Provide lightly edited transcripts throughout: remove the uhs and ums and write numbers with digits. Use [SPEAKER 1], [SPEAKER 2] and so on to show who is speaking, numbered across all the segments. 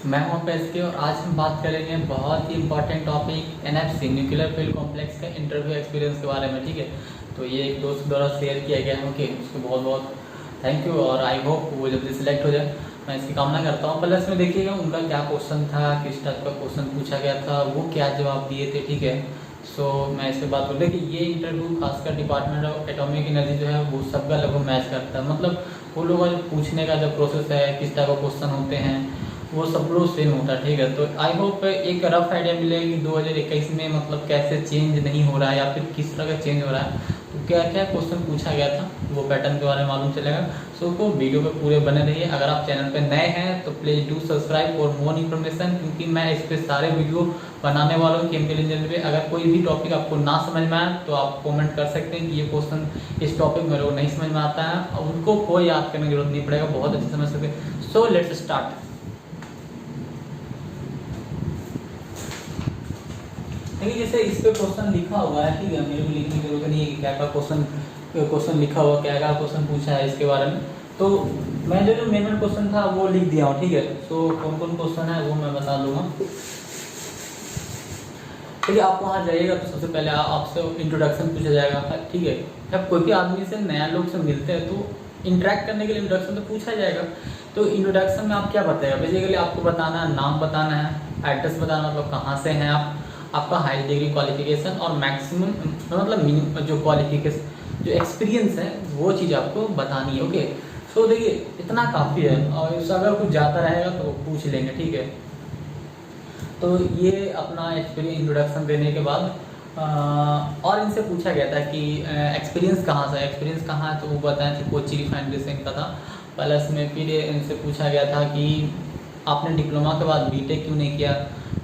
[SPEAKER 1] मैं हूं पेश के और आज हम बात करेंगे बहुत ही important topic NFC nuclear fuel complex का इंटरव्यू एक्सपीरियंस के बारे में। ठीक है, तो ये एक दोस्त द्वारा शेयर किया गया है। ओके, उसको बहुत बहुत थैंक यू और आई होप वो जल्दी सिलेक्ट हो जाए, मैं इसकी कामना करता हूँ। प्लस में देखिएगा उनका क्या क्वेश्चन था, किस टाइप का क्वेश्चन पूछा गया था, वो क्या जवाब दिए थे। ठीक है, सो मैं इस पर बात करूँ कि ये इंटरव्यू खासकर डिपार्टमेंट ऑफ एटॉमिक एनर्जी जो है वो सबका लगभग मैच करता है। मतलब वो लोगों का जो पूछने का जो प्रोसेस है, किस टाइप का क्वेश्चन होते हैं, वो सब लोग सेम होता है। ठीक है, तो आई होप एक रफ आइडिया मिलेगा कि 2021 में मतलब कैसे चेंज नहीं हो रहा है या फिर किस तरह का चेंज हो रहा है, तो क्या क्या क्वेश्चन पूछा गया था वो पैटर्न के बारे में मालूम चलेगा। सो को वीडियो पे पूरे बने रहिए। अगर आप चैनल पे नए हैं तो please do subscribe for more information, क्योंकि मैं इस पर सारे वीडियो बनाने वाला हूँ केमिकल इंजीनियरिंग पे। अगर कोई भी टॉपिक आपको ना समझ में आए तो आप कमेंट कर सकते हैं कि ये क्वेश्चन इस टॉपिक मेरे को नहीं समझ में आता है, और उनको कोई याद करने की जरूरत नहीं पड़ेगा, बहुत अच्छे समझ सकते हैं। So let's start. देखिए जैसे इस पे क्वेश्चन लिखा हुआ है, ठीक है, मेरे को लिखने की जरूरत नहीं है कि क्या क्या क्वेश्चन लिखा हुआ, क्या क्या क्वेश्चन पूछा है इसके बारे में। तो मैं जो मेन क्वेश्चन था वो लिख दिया हूँ। ठीक है, सो कौन कौन क्वेश्चन है वो मैं बता दूंगा। ठीक है, आप वहाँ जाइएगा तो सबसे पहले आपसे इंट्रोडक्शन पूछा जाएगा। ठीक है, जब कोई भी आदमी से नया लोग से मिलते हैं तो इंटरेक्ट करने के लिए इंट्रोडक्शन तो पूछा जाएगा। तो इंट्रोडक्शन में आप क्या बताएगा, बेसिकली आपको बताना है, नाम बताना है, एड्रेस बताना, मतलब कहाँ से हैं आप, आपका हाई डिग्री क्वालिफिकेशन और मैक्सिमम मतलब मिनिमम जो क्वालिफिकेशन जो एक्सपीरियंस है वो चीज़ आपको बतानी है। ओके, सो देखिए इतना काफ़ी है, और अगर कुछ ज़्यादा रहेगा तो पूछ लेंगे। ठीक है, तो ये अपना एक्सपीरियंस इंट्रोडक्शन देने के बाद और इनसे पूछा गया था कि एक्सपीरियंस कहाँ से, एक्सपीरियंस कहाँ है, तो वो बताएं थे कोची रिफाइनरी से इनका था। प्लस में फिर इनसे पूछा गया था कि आपने डिप्लोमा के बाद बीटेक क्यों नहीं किया,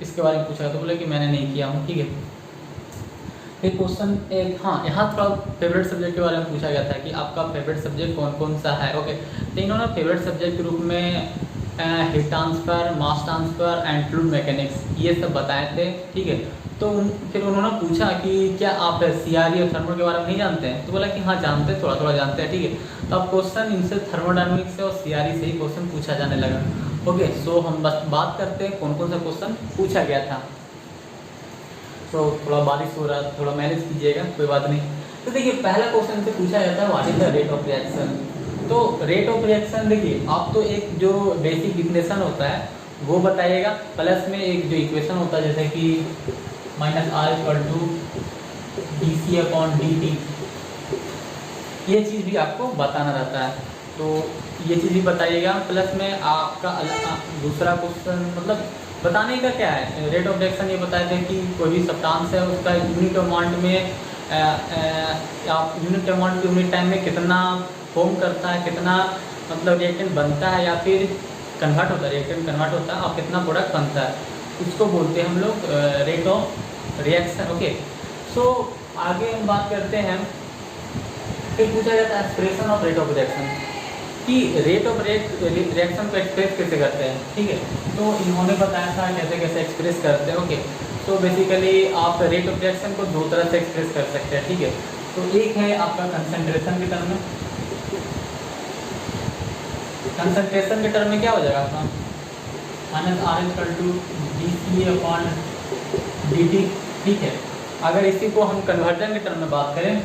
[SPEAKER 1] इसके बारे में पूछा तो बोले कि मैंने नहीं किया हूँ। ठीक है, एक क्वेश्चन एक हाँ यहाँ थोड़ा फेवरेट सब्जेक्ट के बारे में पूछा गया था कि आपका फेवरेट सब्जेक्ट कौन कौन सा है। ओके, तो इन्होंने फेवरेट सब्जेक्ट के रूप में heat transfer, mass transfer and fluid mechanics ये सब बताए थे। ठीक है, तो फिर उन्होंने पूछा कि क्या आप सीआरई और थर्मल के बारे में नहीं जानते हैं, तो बोला कि हाँ जानते हैं, थोड़ा थोड़ा जानते हैं। ठीक है, तो अब क्वेश्चन इनसे थर्मोडायनामिक्स से और सीआरई से ही क्वेश्चन पूछा जाने लगा। ओके, सो हम बस बात करते हैं कौन कौन सा क्वेश्चन पूछा गया था। तो थोड़ा बारिश हो रहा है, थोड़ा मैनेज कीजिएगा, कोई बात नहीं। तो देखिए पहला क्वेश्चन से पूछा जाता है what is the rate of reaction. तो रेट ऑफ रिएक्शन देखिए आप तो एक जो बेसिक डिफिनेशन होता है वो बताइएगा, प्लस में एक जो इक्वेशन होता है जैसे कि -R=dC/dt, ये चीज़ भी आपको बताना रहता है, तो ये चीज़ भी बताइएगा। प्लस में आपका दूसरा क्वेश्चन मतलब बताने का क्या है, रेट ऑफ रिएक्शन ये बताए थे कि कोई भी सब्सटेंस है उसका यूनिट अमाउंट में आप यूनिट अमाउंट यूनिट टाइम में कितना फॉर्म करता है, कितना मतलब रिएक्टेंट बनता है या फिर कन्वर्ट होता है, रिएक्टेंट कन्वर्ट होता है और कितना प्रोडक्ट बनता है, उसको बोलते हैं हम लोग रेट ऑफ रिएक्शन। ओके, सो आगे हम बात करते हैं। फिर पूछा जाता है expression of rate of reaction कि रेट ऑफ रिएक्शन को एक्सप्रेस कैसे करते हैं। ठीक है, तो इन्होंने बताया था कैसे कैसे एक्सप्रेस करते हैं। ओके, तो बेसिकली आप रेट ऑफ रिएक्शन को दो तरह से एक्सप्रेस कर सकते हैं। ठीक है, तो एक है आपका कंसंट्रेशन के टर्म में, कंसंट्रेशन के टर्म में क्या हो जाएगा आपका -R=dC/dt। ठीक है, अगर इसी को हम कन्वर्जन के टर्म में बात करें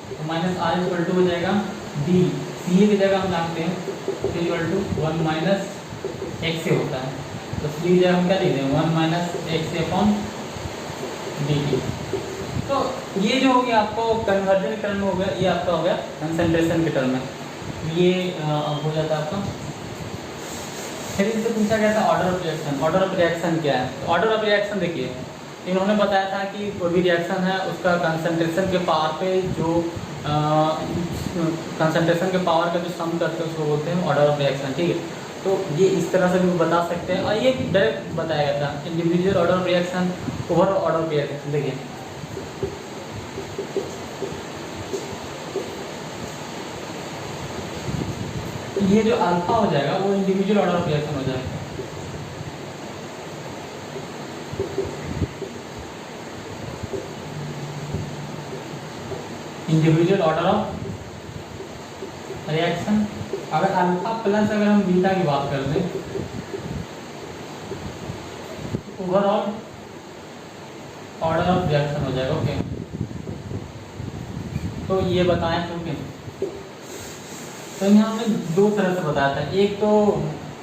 [SPEAKER 1] तो -R= हो जाएगा d, सी की जगह हम जानते हैं C=1 - x से होता है, तो सी की जगह हम क्या लिख दें 1 - x/dt। तो ये जो हो गया आपको कन्वर्जन के टर्म में हो गया, ये आपका हो गया कंसंट्रेशन के टर्म में, ये हो जाता है आपका। फिर इससे पूछा गया था order of reaction. Order of reaction क्या है, तो ऑर्डर ऑफ रिएक्शन देखिए इन्होंने बताया था कि कोई भी रिएक्शन है उसका कंसंट्रेशन के पावर पे जो कंसंट्रेशन के पावर का जो सम करते हैं उसको बोलते हैं ऑर्डर ऑफ रिएक्शन। ठीक है, तो ये इस तरह से भी बता सकते हैं, और ये डायरेक्ट बताया गया था individual order of reaction, overall order of reaction. देखिए ये जो अल्फा हो जाएगा वो इंडिविजुअल ऑर्डर ऑफ रिएक्शन हो जाएगा। Individual order of reaction. अगर अल्फा प्लस अगर हम बीटा की बात कर दें ओवरऑल ऑर्डर ऑफ रिएक्शन हो जाएगा। ओके, तो ये बताएं तो ओके, तो यहाँ हमने दो तरह से बताया था, एक तो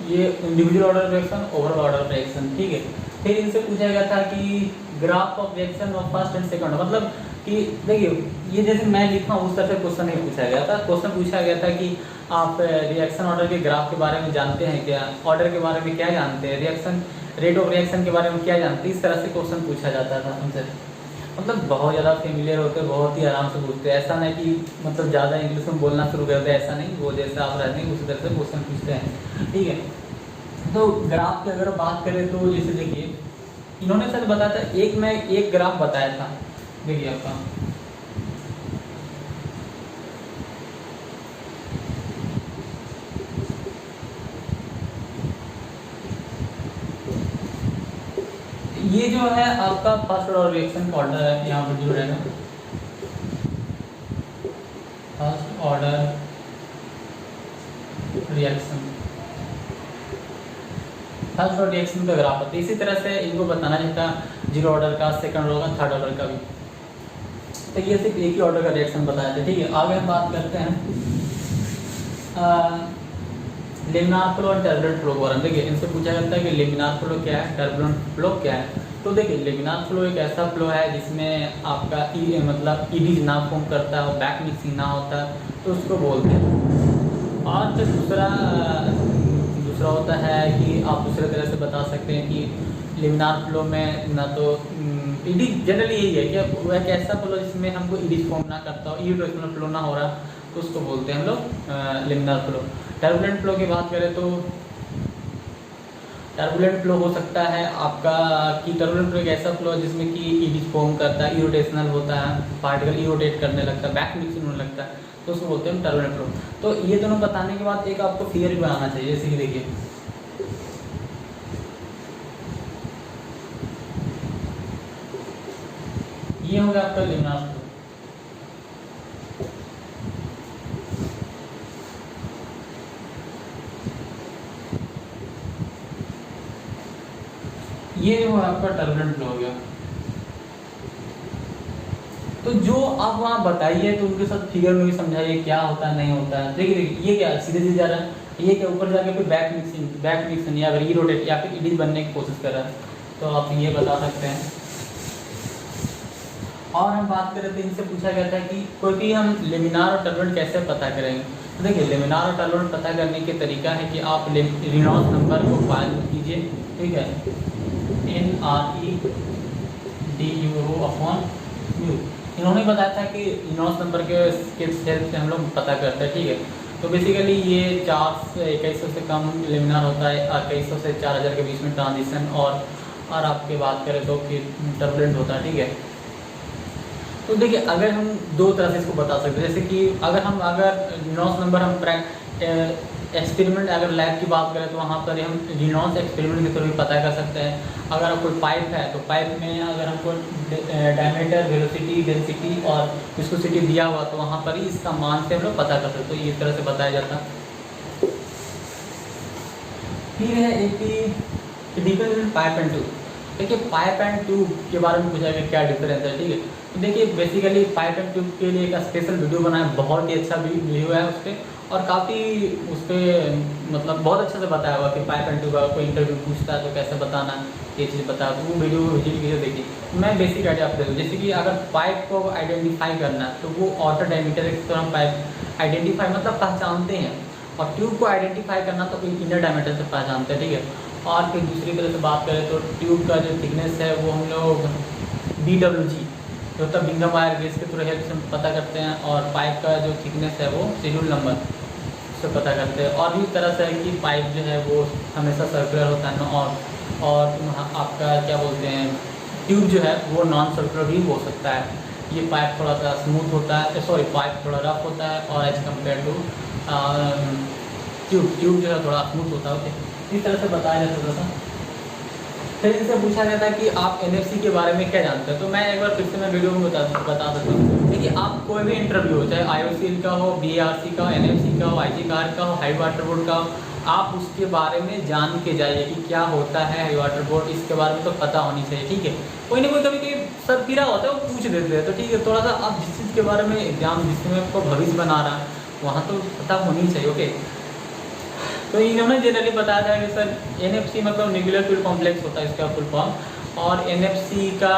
[SPEAKER 1] ये individual order reaction, overall order reaction, ठीक है। फिर इनसे पूछा गया था कि graph of reaction of first and second, मतलब कि देखिए ये जैसे मैं लिखा हूँ उस तरह से क्वेश्चन नहीं पूछा गया था। क्वेश्चन पूछा गया था कि आप रिएक्शन ऑर्डर के ग्राफ के बारे में जानते हैं क्या, ऑर्डर के बारे में क्या जानते हैं, रिएक्शन रेट ऑफ रिएक्शन के बारे में क्या जानते हैं, इस तरह से क्वेश्चन पूछा जाता था हमसे। मतलब बहुत ज़्यादा फेमिलियर होते, बहुत ही आराम से पूछते हैं, ऐसा नहीं कि मतलब ज़्यादा इंग्लिश में बोलना शुरू करते हैं, ऐसा नहीं, वो जैसे आप रहते हैं उसी तरह से क्वेश्चन पूछते हैं, ठीक है। तो ग्राफ की अगर बात करें तो जैसे देखिए इन्होंने सर बताया था, एक ग्राफ बताया था, देखिए आपका ये जो है आपका फर्स्ट ऑर्डर रिएक्शन का ऑर्डर है, यहाँ पर जो रहेगा first order reaction, first order reaction का ग्राफ होता है। इसी तरह से इनको बताना चाहता जीरो ऑर्डर का, सेकंड ऑर्डर का, थर्ड ऑर्डर का भी। तो ये सिर्फ एक ही ऑर्डर का रिएक्शन बताया था, ठीक है। आगे हम बात करते हैं लेमिनार फ्लो और टर्बुलेंट फ्लो के बारे में। देखिए इनसे पूछा जाता है कि लेमिनार फ्लो क्या है, टर्बुलेंट फ्लो क्या है। तो देखिए लेमिनार फ्लो एक ऐसा फ्लो है जिसमें आपका मतलब ईडीज ना फॉर्म करता है और बैक मिक्सिंग ना होता है, तो उसको बोलते हैं। और तो दूसरा होता है कि आप दूसरे तरह से बता सकते हैं कि लेमिनार फ्लो में ना तो ईडीज जनरली यही है कि वो एक ऐसा फ्लो जिसमें हमको ईडीज फॉर्म ना करता हो, इरिटेशनल फ्लो ना हो रहा, तो उसको बोलते हैं हम लोग लेमिनार फ्लो। टर्बुलेंट फ्लो की बात करें तो टर्बुलेंट फ्लो हो सकता है आपका कि टर्बुलेंट फ्लो एक ऐसा फ्लो है जिसमें कि ईडीज फॉर्म करता है, इरोटेशनल होता है, पार्टिकल इरोटेट करने लगता है, बैक मिक्सिंग होने लगता है, तो उसको बोलते हैं टर्बुलेंट फ्लो। तो ये दोनों बताने के बाद एक आपको थियरी बनाना चाहिए, जैसे कि देखिए ये हो गया आपका लेमिनार फ्लो। ये वो आपका टर्बुलेंट फ्लो हो गया। तो जो आप वहाँ बताइए तो उनके साथ फिगर में भी समझाइए क्या होता है नहीं होता है। देखिए ये क्या सीधे सीधे जा रहा है, ये क्या ऊपर जाके फिर बैक मिक्सिंग या फिर रोटेट या फिर ईडीज बनने की कोशिश कर रहा है, तो आप ये बता सकते हैं। और हम बात करें तो इनसे पूछा गया था कि कोई भी हम लेमिनार और टर्बुलेंट कैसे पता करेंगे। तो देखिए लेमिनार और टर्बुलेंट पता करने के तरीका है कि आप रेनॉल्ड्स नंबर को फाइंड कीजिए, ठीक है, NREDU/μ। इन्होंने बताया था कि रेनॉल्ड्स नंबर के हेल्प से हम लोग पता करते हैं, ठीक है। तो बेसिकली ये 4 से 2100 से कम लेमिनार होता है, 2100 से 4000 के बीच में ट्रांजिशन, और आपके बात करें तो फिर टर्बुलेंट होता है, ठीक है। तो देखिए अगर हम दो तरह से इसको बता सकते हैं, जैसे कि अगर रेनॉल्ड्स नंबर हम एक्सपेरिमेंट अगर लैब की बात करें तो वहाँ पर हम रेनॉल्ड्स एक्सपेरिमेंट के थ्रू भी पता कर सकते हैं। अगर कोई पाइप है तो पाइप में अगर हमको डायमीटर, वेलोसिटी, डेंसिटी और विस्कोसिटी दिया हुआ तो वहाँ पर ही इसका मान से हम लोग पता कर सकते हैं, तो ये तरह से बताया जाता है। फिर है एक डिफरेंस पाइप एंड ट्यूब। देखिए पाइप एंड ट्यूब के बारे में पूछा गया क्या डिफरेंस है, ठीक है। तो देखिए बेसिकली पाइप एंड ट्यूब के लिए एक स्पेशल वीडियो बनाया, बहुत ही अच्छा वीडियो है उस पर, और काफ़ी उस पर मतलब बहुत अच्छे से बताया हुआ कि पाइप एंड ट्यूब का कोई इंटरव्यू पूछता है तो कैसे बताना, ये चीज़ बताया, तो वो वीडियो देखिए। मैं बेसिक आइडिया आपको दूँ, जैसे कि अगर पाइप को आइडेंटिफाई करना है तो वो आउटर डायमीटर के तरह हम पाइप आइडेंटिफाई मतलब पहचानते हैं, और ट्यूब को आइडेंटिफाई करना तो इनर डायमीटर से पहचानते हैं, ठीक है। और फिर दूसरी तरह से बात करें तो ट्यूब का जो थिकनेस है वो हम लोग BWG जो होता है बिंगम वायर गेज के थ्रू हेल्प से पता करते हैं, और पाइप का जो थिकनेस है वो शेड्यूल नंबर से पता करते हैं। और भी तरह से है कि पाइप जो है वो हमेशा सर्कुलर होता है ना, और आपका क्या बोलते हैं ट्यूब जो है वो नॉन सर्कुलर भी हो सकता है। ये पाइप थोड़ा सा स्मूथ होता है, सॉरी पाइप थोड़ा रफ होता है, और एज कम्पेयर टू ट्यूब जो है थोड़ा स्मूथ होता है, ओके। इस तरह से बताया जा सकता था। फिर इनसे पूछा गया था कि आप NFC के बारे में क्या जानते हैं, तो मैं एक बार फिर से मैं वीडियो में बता सकता हूँ। देखिए आप कोई भी इंटरव्यू हो, चाहे IOCL का हो, BARC का हो, NMC का हो, IG कार का हो, हाई वाटर बोर्ड का हो, आप उसके बारे में जान के जाइए कि क्या होता है वाटर बोर्ड, इसके बारे में तो पता होनी चाहिए, ठीक है। कोई ना कोई कभी कभी सर फिरा होता है वो पूछ देते हैं, तो ठीक है थोड़ा सा आप जिस चीज़ के बारे में एग्जाम जिसमें आपको भविष्य बना रहा है वहाँ तो पता होनी चाहिए, ओके। तो इन्होंने जनरली बताया था कि सर NFC मतलब न्यूक्लियर फ्यूल कॉम्प्लेक्स होता है इसका फुल फॉर्म, और NFC का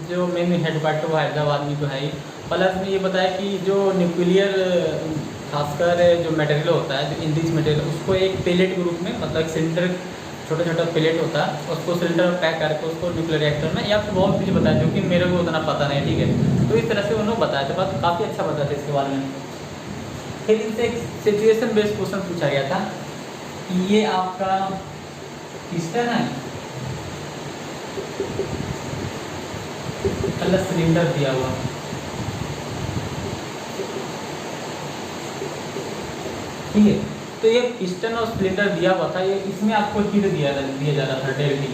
[SPEAKER 1] जो मेन हेडक्वार्टर वो हैदराबाद में तो है ही। प्लस में ये बताया कि जो न्यूक्लियर खासकर जो मटेरियल होता है, जो इंडिज मटेरियल, उसको एक पेलेट के रूप में, मतलब सिलेंडर छोटा छोटा प्लेट होता है, उसको सिलेंडर में पैक करके उसको न्यूक्लियर रिएक्टर में, या फिर बहुत कुछ बताया जो कि मेरे को उतना पता नहीं, ठीक है। तो इस तरह से उन्होंने बताया था, बात काफ़ी अच्छा बताया था इसके बारे में। फिर इनसे एक सिचुएशन बेस्ड क्वेश्चन पूछा गया था कि ये आपका पिस्टन है, कलर सिलेंडर दिया हुआ, ठीक है। तो ये पिस्टन और सिलेंडर दिया हुआ था, ये इसमें आपको हीट दिया जा रहा था डेल्टी।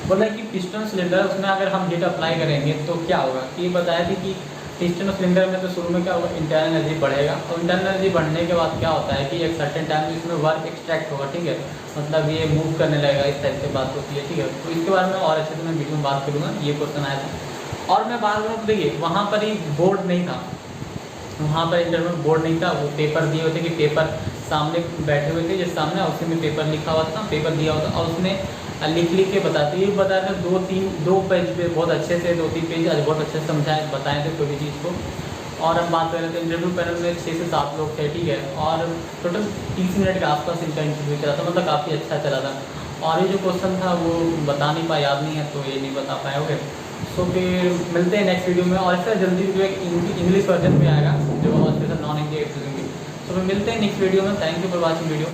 [SPEAKER 1] बोला कि पिस्टन सिलेंडर, उसमें अगर हम हीट अप्लाई करेंगे तो क्या होगा, कि ये बताया थी कि पिस्टन और सिलेंडर में तो शुरू में क्या होगा, इंटरनल एनर्जी बढ़ेगा, और इंटरनल एनर्जी बढ़ने के बाद क्या होता है कि एक सर्टेन टाइम इसमें वर्क एक्सट्रैक्ट होगा, ठीक है, मतलब ये मूव करने लगेगा, इस टाइप से बात होती है, ठीक है। तो इसके बारे में और अच्छे से मैं वीडियो में बात करूँगा, ये क्वेश्चन आया था। और मैं बात करूँ तो देखिए वहाँ पर ही बोर्ड नहीं था, वहाँ पर इंटरनल बोर्ड नहीं था, वो पेपर दिए हुए थे कि पेपर सामने बैठे हुए थे जिस सामने, उसी में पेपर लिखा हुआ था, पेपर दिया हुआ था, और उसने लिख के बताते, ये बताया था 2 पेज पे बहुत अच्छे से, 2-3 पेज आज बहुत अच्छे से समझाए बताए थे कोई भी चीज़ को। और हम बात कर रहे थे इंटरव्यू पैनल में 6 से 7 लोग थे, ठीक है, और टोटल 30 मिनट के आसपास इनका इंटरव्यू चला था, मतलब काफ़ी अच्छा चला था। और ये जो क्वेश्चन था वो बता नहीं पाया, याद नहीं है, तो ये नहीं बता पाया, ओके। सो फिर मिलते हैं नेक्स्ट वीडियो में, और इसका जल्दी जो एक इंग्लिश वर्जन में आएगा जो स्पेशल नॉन इंग्लिश। तो फिर मिलते हैं नेक्स्ट वीडियो में। Thank you for watching video.